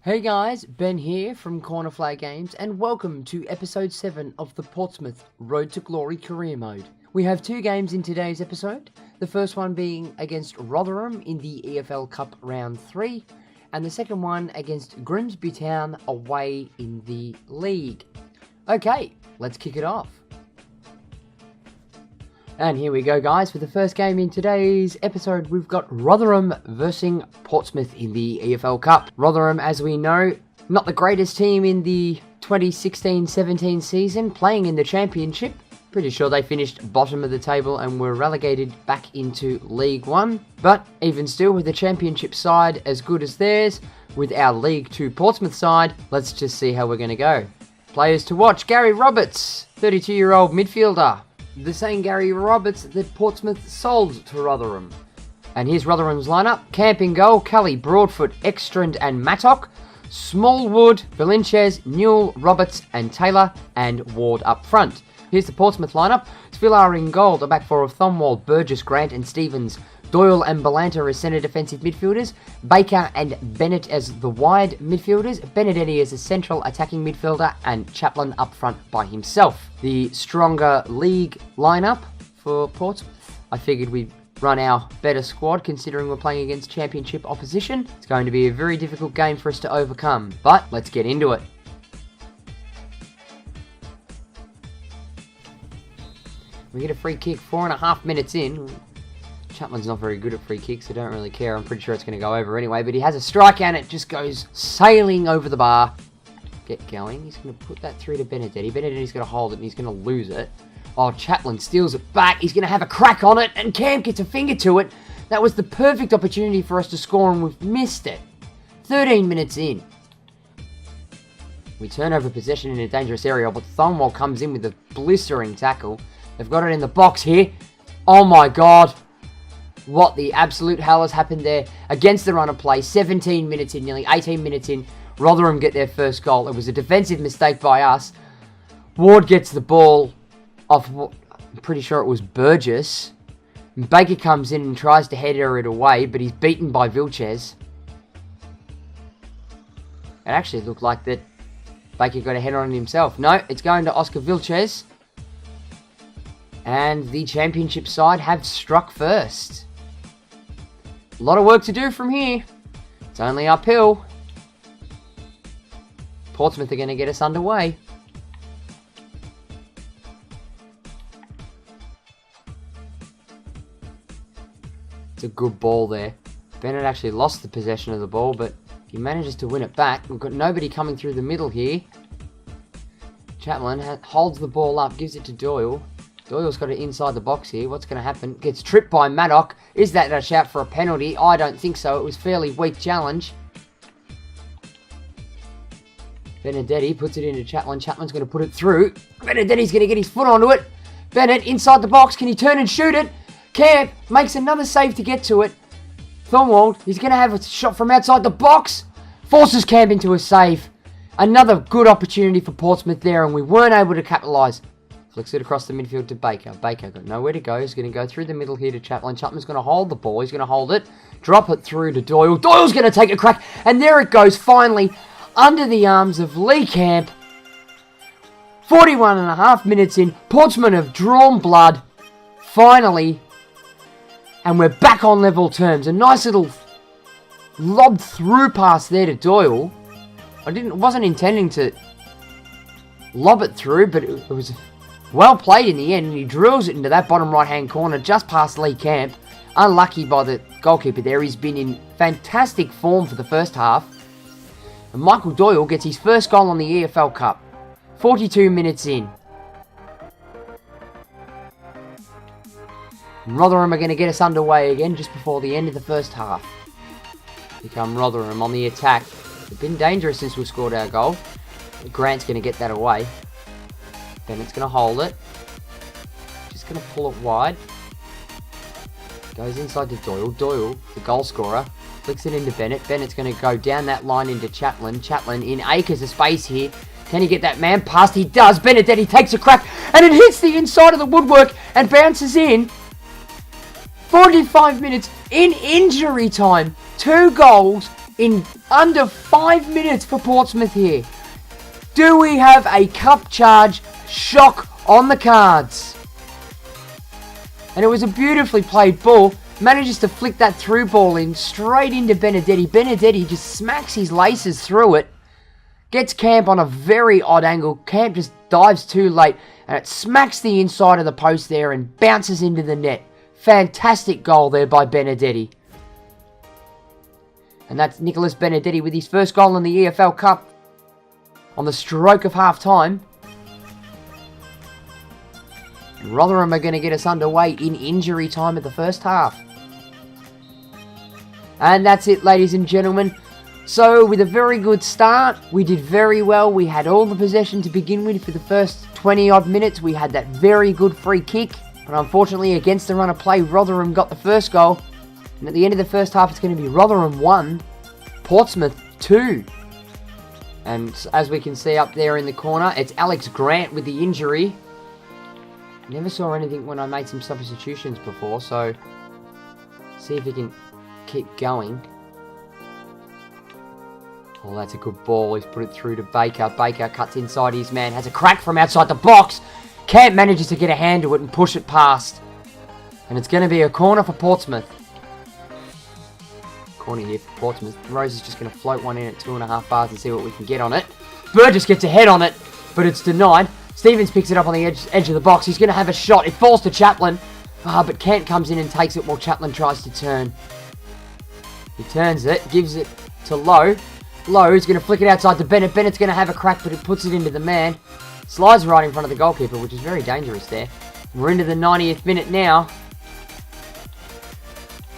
Hey guys, Ben here from Corner Flag Games and welcome to episode 7 of the Portsmouth Road to Glory career mode. We have two games in today's episode, the first one being against Rotherham in the EFL Cup round 3 and the second one against Grimsby Town away in the league. Okay, let's kick it off. And here we go guys, for the first game in today's episode we've got Rotherham versus Portsmouth in the EFL Cup. Rotherham, as we know, not the greatest team in the 2016-17 season, playing in the Championship. Pretty sure they finished bottom of the table and were relegated back into League 1. But even still, with the Championship side as good as theirs, with our League 2 Portsmouth side, let's just see how we're going to go. Players to watch: Gary Roberts, 32-year-old midfielder. The same Gary Roberts that Portsmouth sold to Rotherham. And here's Rotherham's lineup: Camp in goal, Kelly, Broadfoot, Ekstrand and Mattock, Smallwood, Valenciennes, Newell, Roberts and Taylor, and Ward up front. Here's the Portsmouth lineup: Villar in goal, the back four of Thomwald, Burgess, Grant and Stevens, Doyle and Balanta as centre defensive midfielders, Baker and Bennett as the wide midfielders, Benedetti as a central attacking midfielder, and Chaplin up front by himself. The stronger league lineup for Portsmouth. I figured we'd run our better squad considering we're playing against Championship opposition. It's going to be a very difficult game for us to overcome, but let's get into it. We get a free kick 4.5 minutes in. Chapman's not very good at free kicks, so don't really care. I'm pretty sure it's going to go over anyway, but he has a strike and it just goes sailing over the bar. Get going. He's going to put that through to Benedetti. Benedetti's going to hold it and he's going to lose it. Oh, Chaplin steals it back. He's going to have a crack on it and Camp gets a finger to it. That was the perfect opportunity for us to score and we've missed it. 13 minutes in. We turn over possession in a dangerous area, but Thomwell comes in with a blistering tackle. They've got it in the box here. Oh my god. What the absolute hell has happened there? Against the run of play, 17 minutes in, nearly 18 minutes in, Rotherham get their first goal. It was a defensive mistake by us. Ward gets the ball off, I'm pretty sure it was Burgess. And Baker comes in and tries to header it away, but he's beaten by Vilches. It actually looked like that Baker got a header on himself. No, it's going to Oscar Vilches. And the Championship side have struck first. A lot of work to do from here. It's only uphill. Portsmouth are going to get us underway. It's a good ball there. Bennett actually lost the possession of the ball, but he manages to win it back. We've got nobody coming through the middle here. Chaplin holds the ball up, gives it to Doyle. Doyle's got it inside the box here. What's going to happen? Gets tripped by Maddock. Is that a shout for a penalty? I don't think so. It was fairly weak challenge. Benedetti puts it into Chaplin. Chaplin's going to put it through. Benedetti's going to get his foot onto it. Bennett inside the box. Can he turn and shoot it? Camp makes another save to get to it. Thomwald, he's going to have a shot from outside the box. Forces Camp into a save. Another good opportunity for Portsmouth there, and we weren't able to capitalise. Flicks it across the midfield to Baker. Baker got nowhere to go. He's going to go through the middle here to Chaplin. Chapman's going to hold the ball. He's going to hold it. Drop it through to Doyle. Doyle's going to take a crack. And there it goes, finally, under the arms of Lee Camp. 41.5 minutes in. Portsmouth have drawn blood. Finally. And we're back on level terms. A nice little lobbed through pass there to Doyle. Wasn't intending to lob it through, but it was well played in the end, and he drills it into that bottom right-hand corner just past Lee Camp. Unlucky by the goalkeeper there. He's been in fantastic form for the first half. And Michael Doyle gets his first goal on the EFL Cup. 42 minutes in. And Rotherham are going to get us underway again just before the end of the first half. Here come Rotherham on the attack. They've been dangerous since we scored our goal. Grant's going to get that away. Bennett's going to hold it. Just going to pull it wide. Goes inside to Doyle. Doyle, the goal scorer, flicks it into Bennett. Bennett's going to go down that line into Chaplin. Chaplin in acres of space here. Can he get that man past? He does. Benedetti takes a crack and it hits the inside of the woodwork and bounces in. 45 minutes in injury time. 2 goals in Under 5 minutes for Portsmouth here. Do we have a cup charge shock on the cards? And it was a beautifully played ball. Manages to flick that through ball in straight into Benedetti. Benedetti just smacks his laces through it. Gets Camp on a very odd angle. Camp just dives too late. And it smacks the inside of the post there and bounces into the net. Fantastic goal there by Benedetti. And that's Nicholas Benedetti with his first goal in the EFL Cup. On the stroke of half time. And Rotherham are going to get us underway in injury time at the first half. And that's it, ladies and gentlemen. So, with a very good start, we did very well. We had all the possession to begin with for the first 20-odd minutes. We had that very good free kick. But unfortunately, against the run of play, Rotherham got the first goal. And at the end of the first half, it's going to be Rotherham 1, Portsmouth 2. And as we can see up there in the corner, it's Alex Grant with the injury. Never saw anything when I made some substitutions before, so see if he can keep going. Oh, that's a good ball. He's put it through to Baker. Baker cuts inside his man, has a crack from outside the box. Camp manages to get a hand to it and push it past. And it's going to be a corner for Portsmouth. Corner here for Portsmouth. Rose is just going to float one in at 2.5 bars and see what we can get on it. Burgess gets a head on it, but it's denied. Stevens picks it up on the edge of the box. He's going to have a shot. It falls to Chaplin. But Kent comes in and takes it while Chaplin tries to turn. He turns it, gives it to Lowe. Lowe is going to flick it outside to Bennett. Bennett's going to have a crack, but it puts it into the man. Slides right in front of the goalkeeper, which is very dangerous there. We're into the 90th minute now.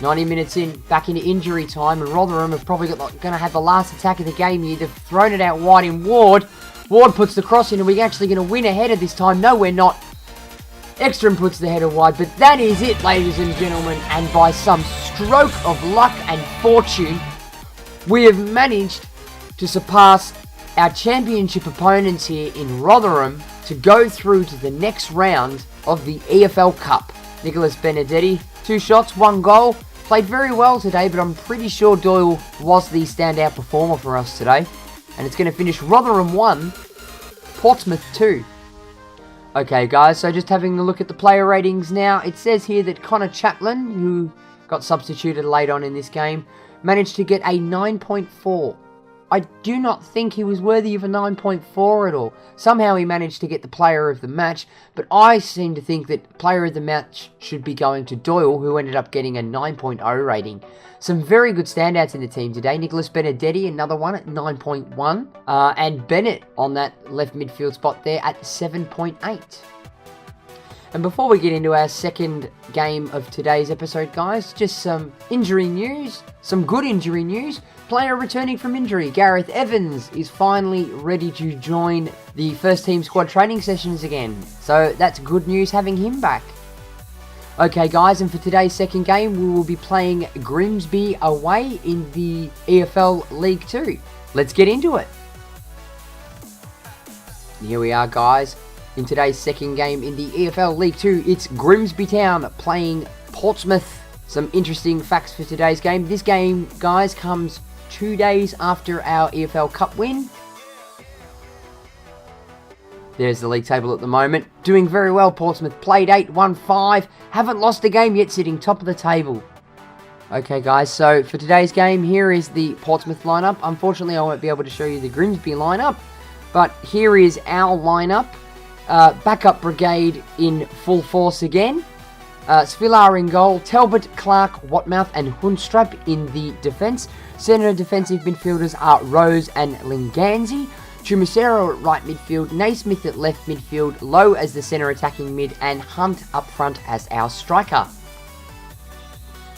90 minutes in, back into injury time, and Rotherham are probably going to have the last attack of the game here. They've thrown it out wide in Ward. Ward puts the cross in, and we're actually going to win a header this time. No, we're not. Ekstrom puts the header wide, but that is it, ladies and gentlemen. And by some stroke of luck and fortune, we have managed to surpass our championship opponents here in Rotherham to go through to the next round of the EFL Cup. Nicholas Benedetti, 2 shots, 1 goal. Played very well today, but I'm pretty sure Doyle was the standout performer for us today. And it's going to finish Rotherham 1, Portsmouth 2. Okay, guys, so just having a look at the player ratings now. It says here that Connor Chaplin, who got substituted late on in this game, managed to get a 9.4. I do not think he was worthy of a 9.4 at all. Somehow he managed to get the player of the match, but I seem to think that player of the match should be going to Doyle, who ended up getting a 9.0 rating. Some very good standouts in the team today. Nicholas Benedetti, another one at 9.1. And Bennett on that left midfield spot there at 7.8. And before we get into our second game of today's episode, guys, just some injury news. Some good injury news. Player returning from injury, Gareth Evans, is finally ready to join the first team squad training sessions again. So that's good news having him back. Okay, guys, and for today's second game, we will be playing Grimsby away in the EFL League 2. Let's get into it. And here we are, guys. In today's second game in the EFL League 2, it's Grimsby Town playing Portsmouth. Some interesting facts for today's game. This game, guys, comes 2 days after our EFL Cup win. There's the league table at the moment. Doing very well, Portsmouth. Played 8, won 5. Haven't lost a game yet, sitting top of the table. Okay, guys, so for today's game, here is the Portsmouth lineup. Unfortunately, I won't be able to show you the Grimsby lineup, but here is our lineup. Backup brigade in full force again. Svilar in goal, Talbot, Clark, Watmouth and Hunstrap in the defence. Centre defensive midfielders are Rose and Linganzi. Chumacero at right midfield, Naismith at left midfield, Lowe as the centre attacking mid, and Hunt up front as our striker.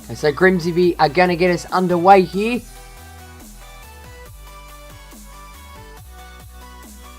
Okay, so Grimsby are going to get us underway here.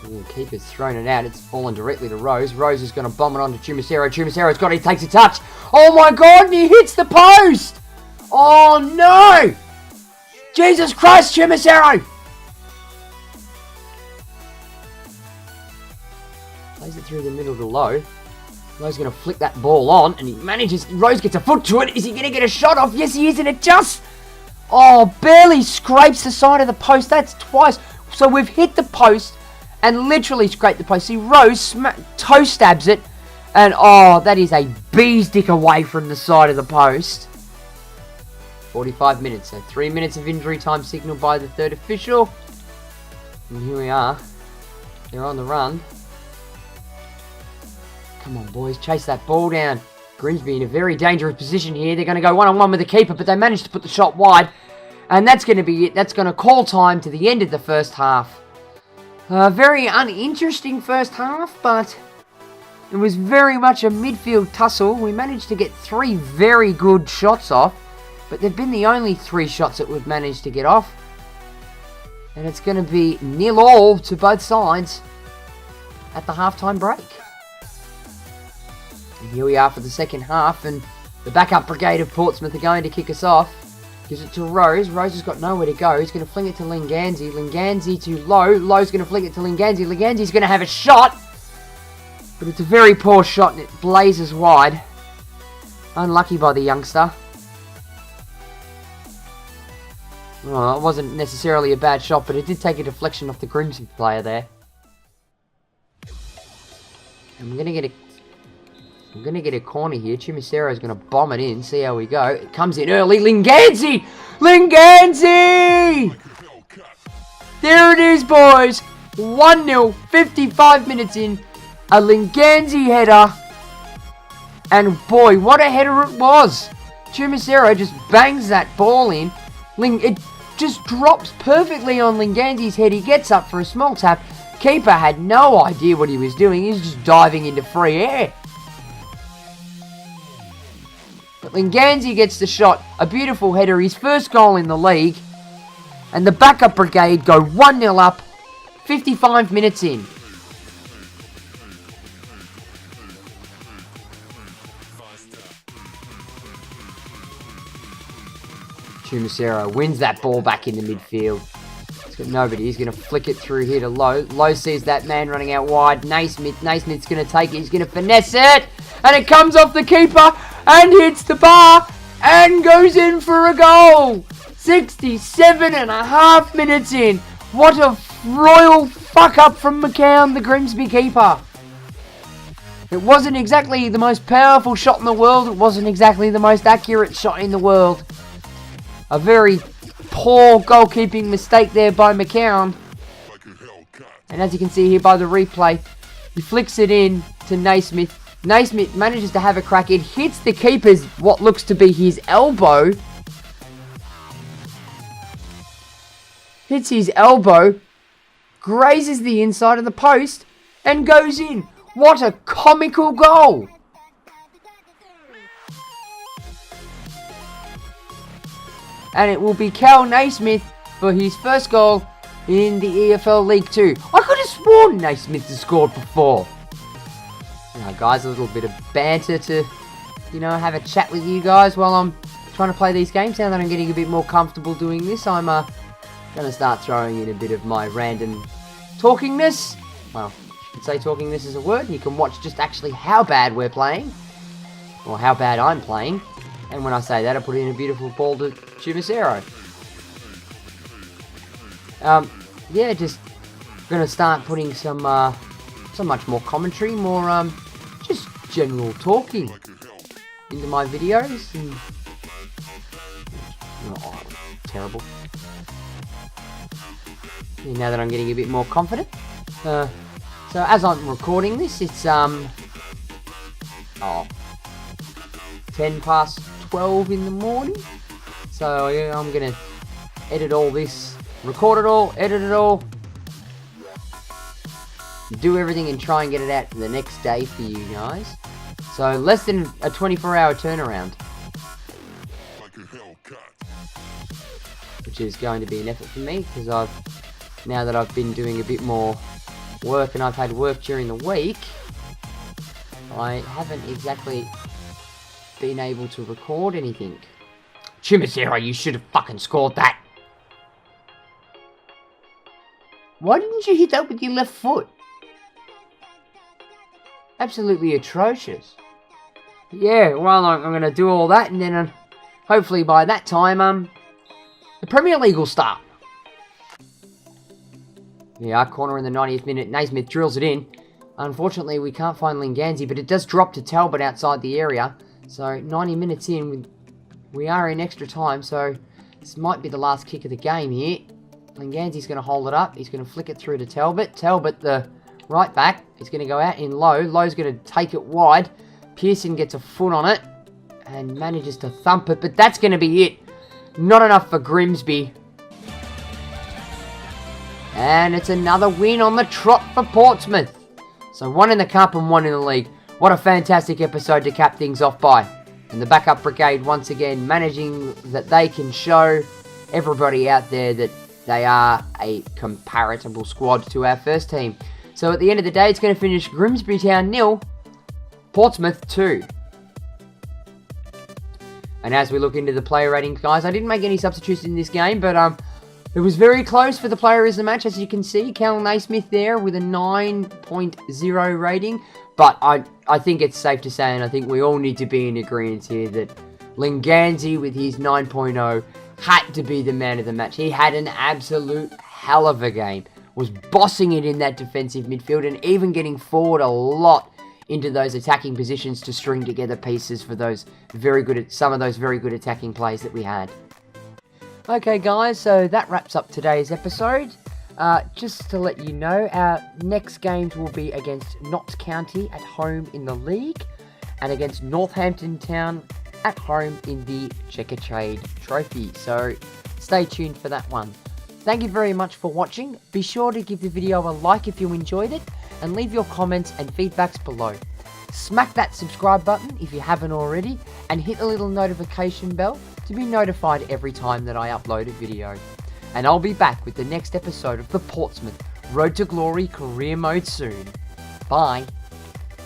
The keeper's thrown it out. It's fallen directly to Rose. Rose is going to bomb it onto Chumacero. Chumacero's got it. He takes a touch. Oh my god, and he hits the post! Oh no! Jesus Christ, Chumacero! Plays it through the middle to Lowe. Lowe's going to flick that ball on, and he manages. Rose gets a foot to it. Is he going to get a shot off? Yes, he is, and it just... Oh, barely scrapes the side of the post. That's twice. So we've hit the post and literally scraped the post. See, Rose toe stabs it. And oh, that is a bee's dick away from the side of the post. 45 minutes. So 3 minutes of injury time signaled by the third official. And here we are. They're on the run. Come on, boys. Chase that ball down. Grimsby in a very dangerous position here. They're going to go one-on-one with the keeper, but they managed to put the shot wide. And that's going to be it. That's going to call time to the end of the first half. Very uninteresting first half, but it was very much a midfield tussle. We managed to get 3 very good shots off, but they've been the only 3 shots that we've managed to get off. And it's going to be 0-0 to both sides at the halftime break. And here we are for the second half, and the backup brigade of Portsmouth are going to kick us off. Gives it to Rose. Rose has got nowhere to go. He's going to fling it to Linganzi. Linganzi to Lowe. Lowe's going to fling it to Linganzi. Linganzi's going to have a shot, but it's a very poor shot, and it blazes wide. Unlucky by the youngster. Well, it wasn't necessarily a bad shot, but it did take a deflection off the Grimsby player there. And we're going to get a corner here. Chimisero is going to bomb it in. See how we go. It comes in early. Linganzi! Linganzi! There it is, boys. 1-0. 55 minutes in. A Linganzi header. And boy, what a header it was. Chimisero just bangs that ball in. It just drops perfectly on Linganzi's head. He gets up for a small tap. Keeper had no idea what he was doing. He was just diving into free air. But Linganzi gets the shot. A beautiful header. His first goal in the league. And the backup brigade go 1-0 up. 55 minutes in. Chimisero wins that ball back into midfield. He's got nobody. He's going to flick it through here to Lowe. Lowe sees that man running out wide. Naismith. Naismith's going to take it. He's going to finesse it. And it comes off the keeper. And hits the bar. And goes in for a goal. 67.5 minutes in. What a royal fuck up from McCown, the Grimsby keeper. It wasn't exactly the most powerful shot in the world. It wasn't exactly the most accurate shot in the world. A very poor goalkeeping mistake there by McCown. And as you can see here by the replay, he flicks it in to Naismith. Naismith manages to have a crack. It hits the keeper's, what looks to be his elbow. Hits his elbow. Grazes the inside of the post. And goes in. What a comical goal. And it will be Cal Naismith for his first goal in the EFL League 2. I could have sworn Naismith has scored before. Now, guys, a little bit of banter to, have a chat with you guys while I'm trying to play these games. Now that I'm getting a bit more comfortable doing this, I'm going to start throwing in a bit of my random talkingness. Well, you could say talkingness is a word. You can watch just actually how bad we're playing. Or how bad I'm playing. And when I say that, I put in a beautiful ball to Chimisero. Yeah, just gonna start putting some much more commentary, more just general talking into my videos. And, oh, terrible. Yeah, now that I'm getting a bit more confident. So as I'm recording this, it's 10 past 12 in the morning. So yeah, I'm gonna edit all this, record it all, edit it all, do everything and try and get it out the next day for you guys. So less than a 24-hour turnaround, which is going to be an effort for me because now that I've been doing a bit more work and I've had work during the week, I haven't exactly been able to record anything. Chimisero, you should have fucking scored that. Why didn't you hit that with your left foot? Absolutely atrocious. Yeah, well, I'm going to do all that, and then hopefully by that time, the Premier League will start. Yeah, corner in the 90th minute. Naismith drills it in. Unfortunately, we can't find Linganzi, but it does drop to Talbot outside the area. So 90 minutes in, we are in extra time, so this might be the last kick of the game here. Linganzi's going to hold it up. He's going to flick it through to Talbot. Talbot, the right back, is going to go out in Lowe. Lowe's going to take it wide. Pearson gets a foot on it and manages to thump it, but that's going to be it. Not enough for Grimsby. And it's another win on the trot for Portsmouth. So 1 in the cup and 1 in the league. What a fantastic episode to cap things off by. And the backup brigade once again managing that they can show everybody out there that they are a comparable squad to our first team. So at the end of the day, it's going to finish Grimsby Town 0, Portsmouth 2. And as we look into the player ratings, guys, I didn't make any substitutes in this game, but it was very close for the player of the match. As you can see, Cal Naismith there with a 9.0 rating. But I think it's safe to say, and I think we all need to be in agreement here, that Linganzi with his 9.0 had to be the man of the match. He had an absolute hell of a game. Was bossing it in that defensive midfield and even getting forward a lot into those attacking positions to string together pieces for those some of those very good attacking plays that we had. Okay guys, so that wraps up today's episode. Just to let you know, our next games will be against Notts County at home in the league and against Northampton Town at home in the Checkatrade Trophy. So stay tuned for that one. Thank you very much for watching. Be sure to give the video a like if you enjoyed it and leave your comments and feedbacks below. Smack that subscribe button if you haven't already and hit the little notification bell to be notified every time that I upload a video. And I'll be back with the next episode of the Portsmouth Road to Glory Career Mode soon. Bye.